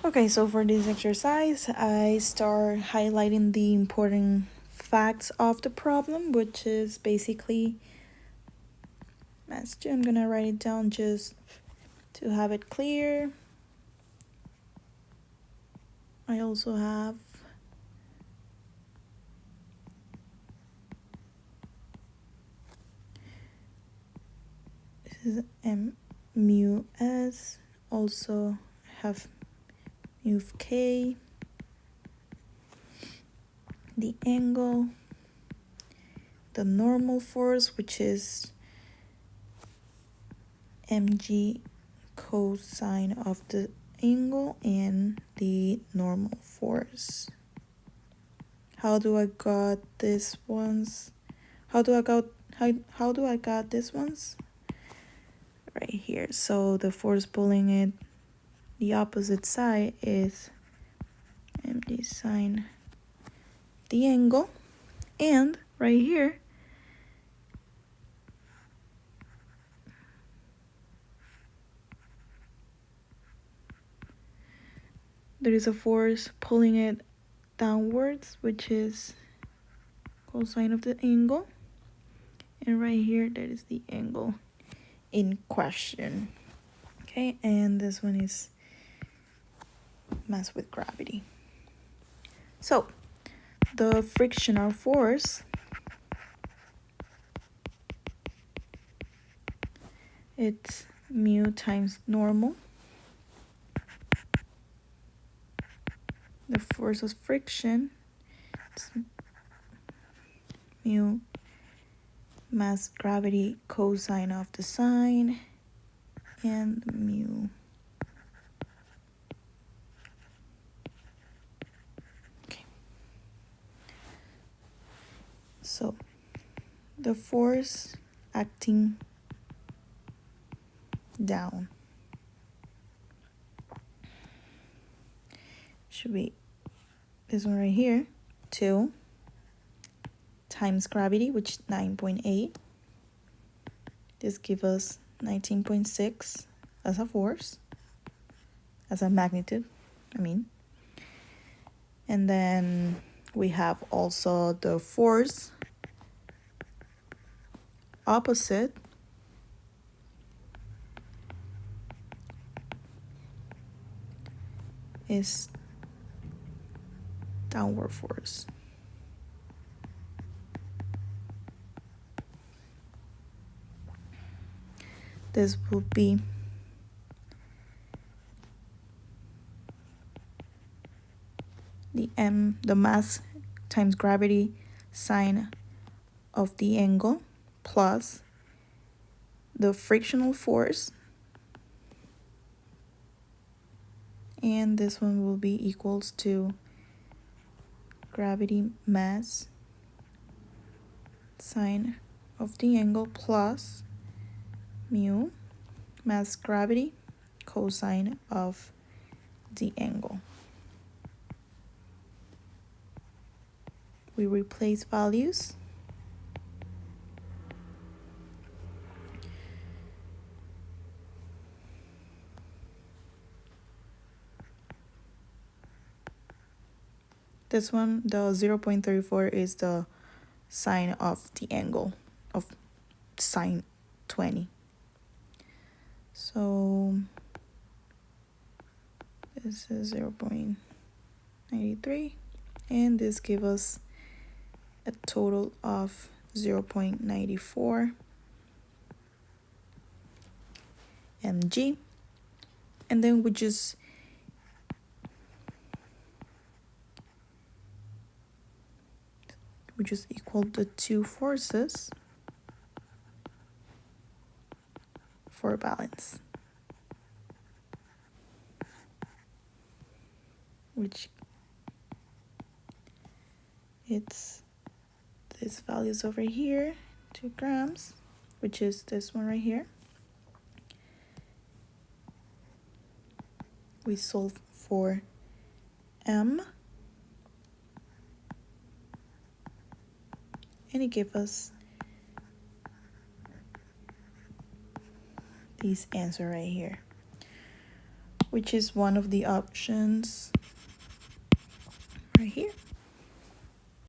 Okay, so for this exercise, I start highlighting the important facts of the problem, which is basically mass 2. I'm gonna write it down just to have it clear. I also have this is m mu s, also have mu of k, the angle, the normal force, which is mg cosine of the angle, and the normal force. How do I got this ones? How do I got this ones? Right here. So the force pulling it the opposite side is mg sine the angle, and right here there is a force pulling it downwards, which is cosine of the angle, and right here that is the angle in question. Okay, and this one is mass with gravity. So the frictional force, it's mu times normal. The force of friction, it's mu mass gravity cosine of the sine, and mu. Okay. So the force acting down should be this one right here, 2 times gravity, which is 9.8. This gives us 19.6 as a force, as a magnitude, I mean. And then we have also the force opposite, is downward force. This will be the mass times gravity sine of the angle plus the frictional force, and this one will be equals to gravity mass sine of the angle plus mu mass gravity cosine of the angle. We replace values. This one, the 0.34 is the sine of the angle of sine 20. So this is 0.93, and this gives us a total of 0.94 mg, and then we just equal the two forces for balance, which it's this values over here, 2 grams, which is this one right here. We solve for m, and it gives us this answer right here. which is one of the options right here.